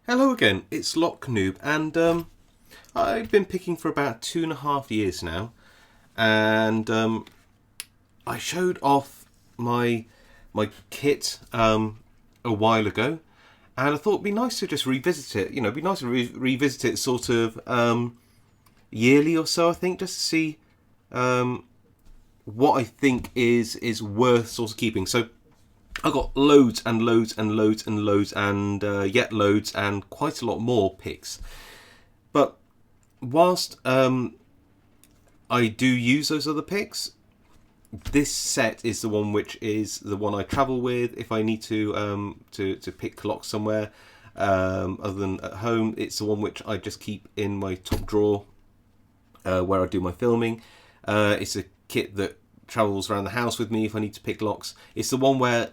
Hello again, it's Noob, and I've been picking for about 2.5 years now, and I showed off my kit a while ago, and I thought it'd be nice to just revisit it. You know, it'd be nice to revisit it sort of yearly or so, I think, just to see what I think is worth sort of keeping. So I've got loads and loads and loads and loads and yet loads and quite a lot more picks. But whilst I do use those other picks, this set is the one which is the one I travel with if I need to pick locks somewhere other than at home. It's the one which I just keep in my top drawer where I do my filming. It's a kit that travels around the house with me if I need to pick locks. It's the one where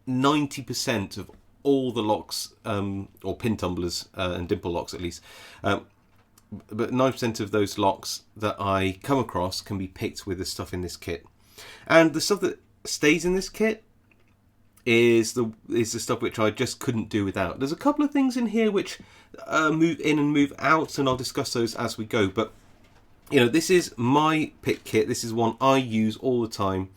90% of all the locks, or pin tumblers and dimple locks at least, but 90% of those locks that I come across can be picked with the stuff in this kit. And the stuff that stays in this kit is the stuff which I just couldn't do without. There's a couple of things in here which move in and move out, and I'll discuss those as we go. But you know, this is my pick kit. This is one I use all the time.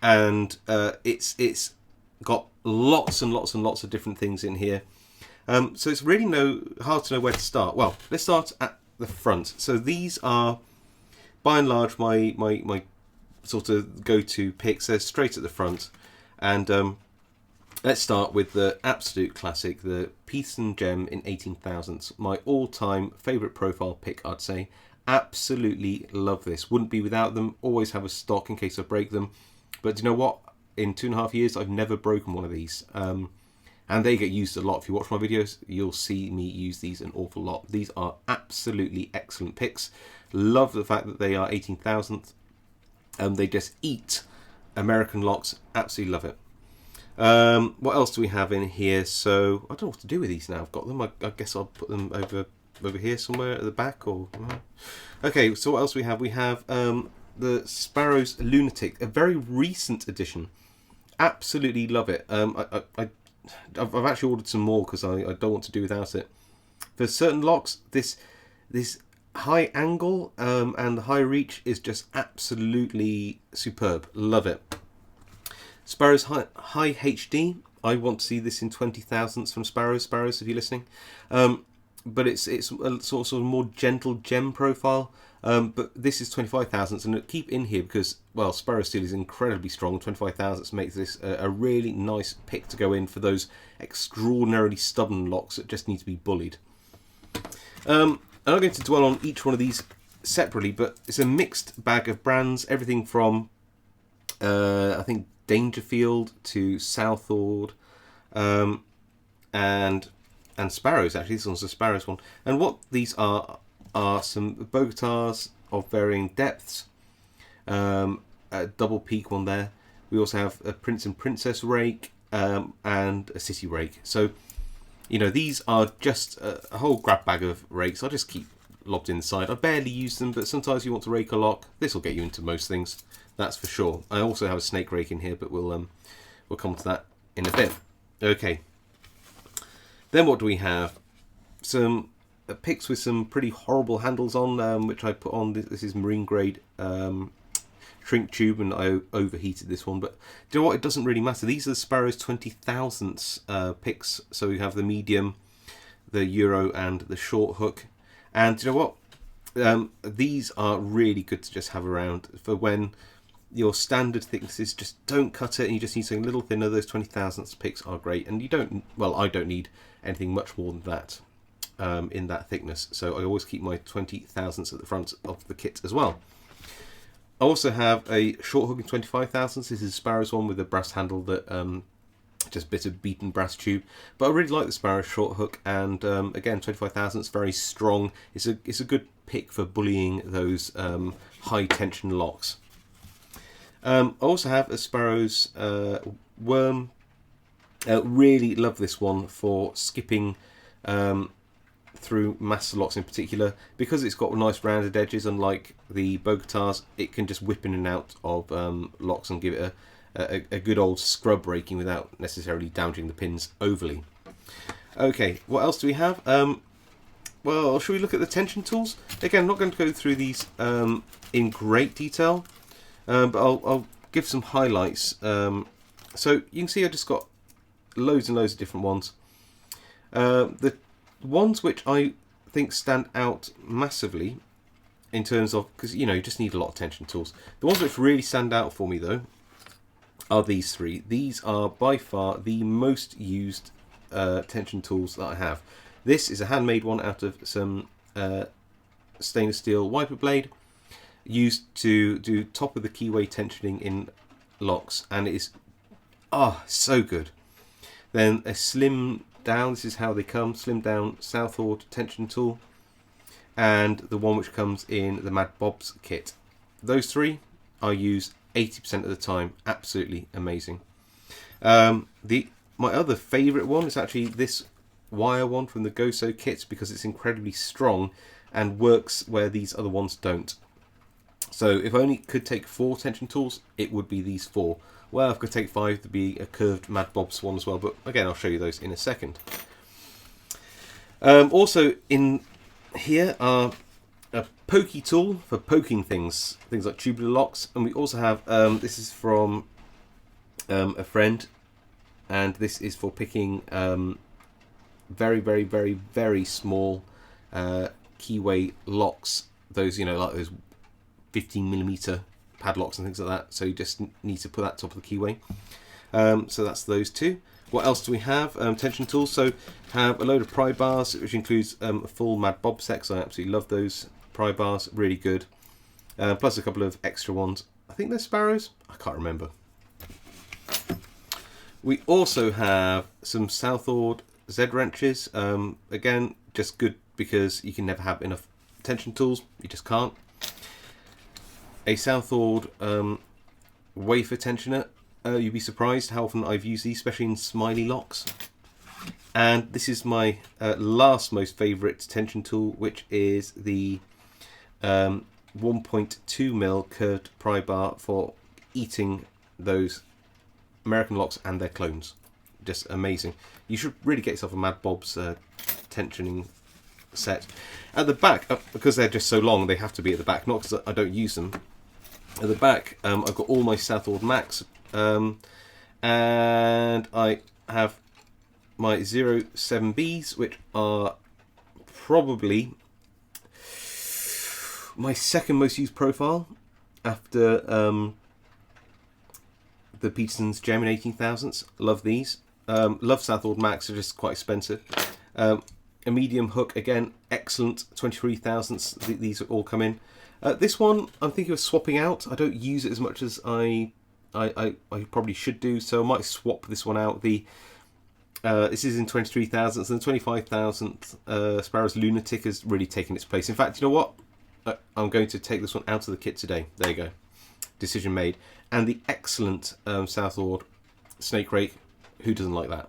And it's got lots and lots and lots of different things in here, so it's really hard to know where to start. Well, let's start at the front. So these are by and large my sort of go-to picks. They're straight at the front, and let's start with the absolute classic, the Peace and Gem in 18 thousandths. My all-time favourite profile pick, I'd say. Absolutely love this. Wouldn't be without them. Always have a stock in case I break them. But do you know what? In 2.5 years, I've never broken one of these. And they get used a lot. If you watch my videos, you'll see me use these an awful lot. These are absolutely excellent picks. Love the fact that they are 18 thousandth. They just eat American locks. Absolutely love it. What else do we have in here? So, I don't know what to do with these now. I've got them. I guess I'll put them over here somewhere at the back. Or okay, so what else do we have? We have the Sparrows Lunatic, a very recent edition. Absolutely love it. I've actually ordered some more because I don't want to do without it. For certain locks, this high angle and the high reach is just absolutely superb. Love it. Sparrows High HD. I want to see this in 20 thousandths from Sparrows. Sparrows, if you're listening. But it's a sort of more gentle gem profile. But this is 25 thousandths, and keep in here because, well, Sparrow steel is incredibly strong. 25 thousandths makes this a really nice pick to go in for those extraordinarily stubborn locks that just need to be bullied. I'm not going to dwell on each one of these separately, but it's a mixed bag of brands. Everything from, I think, Dangerfield to Southord, and Sparrows. Actually, this one's a Sparrows one. And what these are some Bogotas of varying depths, a double peak one there. We also have a Prince and Princess rake and a City rake. So, you know, these are just a whole grab bag of rakes. I just keep lobbed inside. I barely use them, but sometimes you want to rake a lock. This will get you into most things, that's for sure. I also have a snake rake in here, but we'll come to that in a bit. Okay. Then what do we have? Some picks with some pretty horrible handles on, which I put on. This is marine grade shrink tube, and I overheated this one. But do you know what? It doesn't really matter. These are the Sparrows 20 thousandths picks. So you have the medium, the Euro, and the short hook. And do you know what? These are really good to just have around for when your standard thicknesses just don't cut it and you just need something a little thinner. Those 20 thousandths picks are great, and you don't, well, I don't need anything much more than that in that thickness, so I always keep my 20 thousandths at the front of the kit as well. I also have a short hook in 25 thousandths. This is Sparrow's one with a brass handle that just bit of beaten brass tube, but I really like the Sparrow short hook, and again, 25 thousandths, very strong. It's a good pick for bullying those high tension locks. I also have a Sparrow's Worm. Really love this one for skipping through master locks in particular, because it's got nice rounded edges. Unlike the Bogotas, it can just whip in and out of locks and give it a good old scrub raking without necessarily damaging the pins overly. Okay, what else do we have? Well, should we look at the tension tools? Again, I'm not going to go through these in great detail, but I'll give some highlights. So you can see I just got loads and loads of different ones. The ones which I think stand out massively in terms of, because you just need a lot of tension tools. The ones which really stand out for me though are these three. These are by far the most used tension tools that I have. This is a handmade one out of some stainless steel wiper blade, used to do top of the keyway tensioning in locks, and it is so good. Then a slim down, this is how they come, slim down Southord tension tool, and the one which comes in the Mad Bob's kit. Those three I use 80% of the time. Absolutely amazing. My other favourite one is actually this wire one from the Goso kit, because it's incredibly strong and works where these other ones don't. So if I only could take 4 tension tools, it would be these 4. Well, I could take 5 to be a curved Mad Bob's one as well, but again, I'll show you those in a second. Also in here are a pokey tool for poking things like tubular locks, and we also have this is from a friend, and this is for picking very, very, very, very small keyway locks. Those like those 15mm padlocks and things like that. So you just need to put that top of the keyway. So that's those two. What else do we have? Tension tools. So have a load of pry bars, which includes a full Mad Bob set. So I absolutely love those pry bars. Really good. Plus a couple of extra ones. I think they're Sparrows. I can't remember. We also have some Southord Z wrenches. Again, just good because you can never have enough tension tools. You just can't. A Southord wafer tensioner. You'd be surprised how often I've used these, especially in smiley locks. And this is my last most favourite tension tool, which is the 1.2mm curved pry bar for eating those American locks and their clones. Just amazing. You should really get yourself a Mad Bob's tensioning set. At the back, because they're just so long, they have to be at the back, not because I don't use them. At the back, I've got all my Southord Max, and I have my 07Bs, which are probably my second most used profile after the Peterson's Gem in 18,000s. Love these. Love Southord Max, they're just quite expensive. A medium hook, again, excellent, 23 thousandths. These all come in. This one I'm thinking of swapping out. I don't use it as much as I probably should do, so I might swap this one out. This is in 23 thousandths, and the 25 thousandth Sparrows Lunatic has really taken its place. In fact, you know what? I'm going to take this one out of the kit today. There you go. Decision made. And the excellent Southord Snake Rake. Who doesn't like that?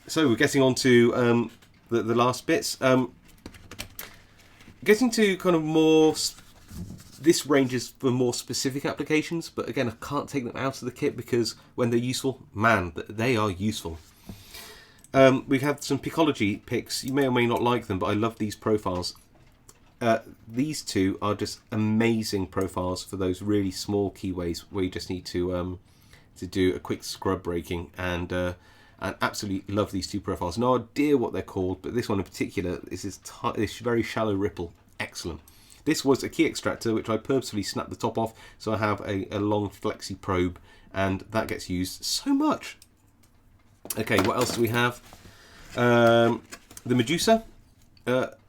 So we're getting on to the last bits. Getting to kind of more... This range is for more specific applications, but again, I can't take them out of the kit because when they're useful, man, they are useful. We have some Picology picks. You may or may not like them, but I love these profiles. These two are just amazing profiles for those really small keyways where you just need to do a quick scrub breaking, and absolutely love these two profiles. No idea what they're called, but this one in particular is this very shallow ripple. Excellent. This was a key extractor which I purposefully snapped the top off, so I have a long flexi probe, and that gets used so much. Okay, what else do we have? The Medusa.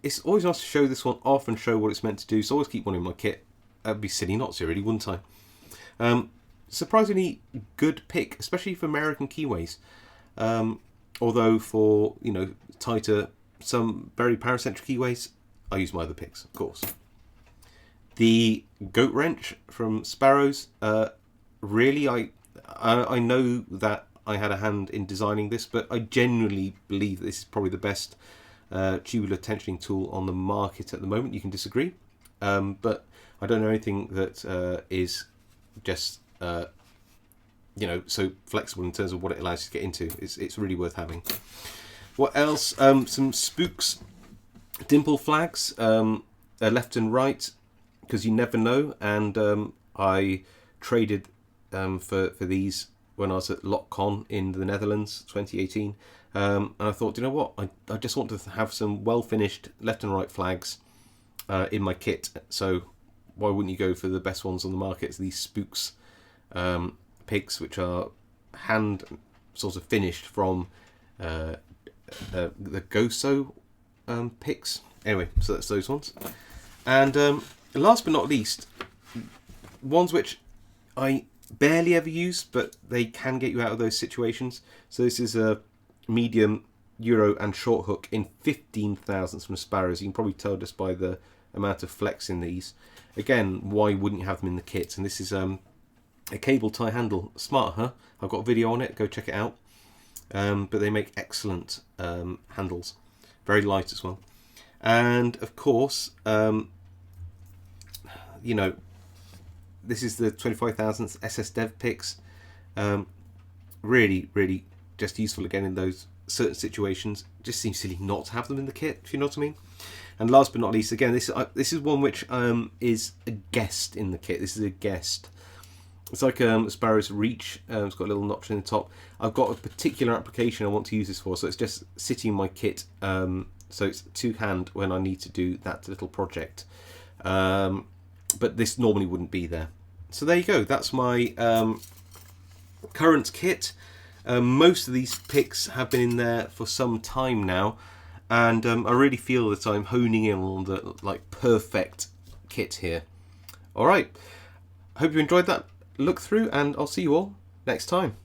It's always nice to show this one off and show what it's meant to do, so I always keep one in my kit. That'd be silly not to, really, wouldn't I? Surprisingly good pick, especially for American keyways. Although for tighter, some very paracentric keyways, I use my other picks, of course. The goat wrench from Sparrows. Really, I know that I had a hand in designing this, but I genuinely believe this is probably the best tubular tensioning tool on the market at the moment. You can disagree, but I don't know anything that is just you know, so flexible in terms of what it allows you to get into. It's really worth having. What else? Some spooks, dimple flags, left and right, because you never know. And I traded for these when I was at LockCon in the Netherlands, 2018. And I thought, you know what? I just want to have some well finished left and right flags in my kit. So why wouldn't you go for the best ones on the market? It's these spooks pigs, which are hand sort of finished from the Goso picks. Anyway, so that's those ones. And last but not least, ones which I barely ever use, but they can get you out of those situations. So this is a medium Euro and short hook in 15 thousandths from Sparrows. You can probably tell just by the amount of flex in these. Again, why wouldn't you have them in the kit? And this is a cable tie handle. Smart, huh? I've got a video on it. Go check it out. But they make excellent handles. Very light as well. And of course, you know, this is the 25 thousandths SS Dev picks. Really, really just useful again in those certain situations. Just seems silly not to have them in the kit, if you know what I mean. And last but not least, again, this is one which is a guest in the kit. This is a guest. It's like Sparrow's Reach. It's got a little notch in the top. I've got a particular application I want to use this for, so it's just sitting in my kit. So it's two-hand when I need to do that little project. But this normally wouldn't be there. So there you go. That's my current kit. Most of these picks have been in there for some time now, and I really feel that I'm honing in on the perfect kit here. All right. Hope you enjoyed that look through, and I'll see you all next time.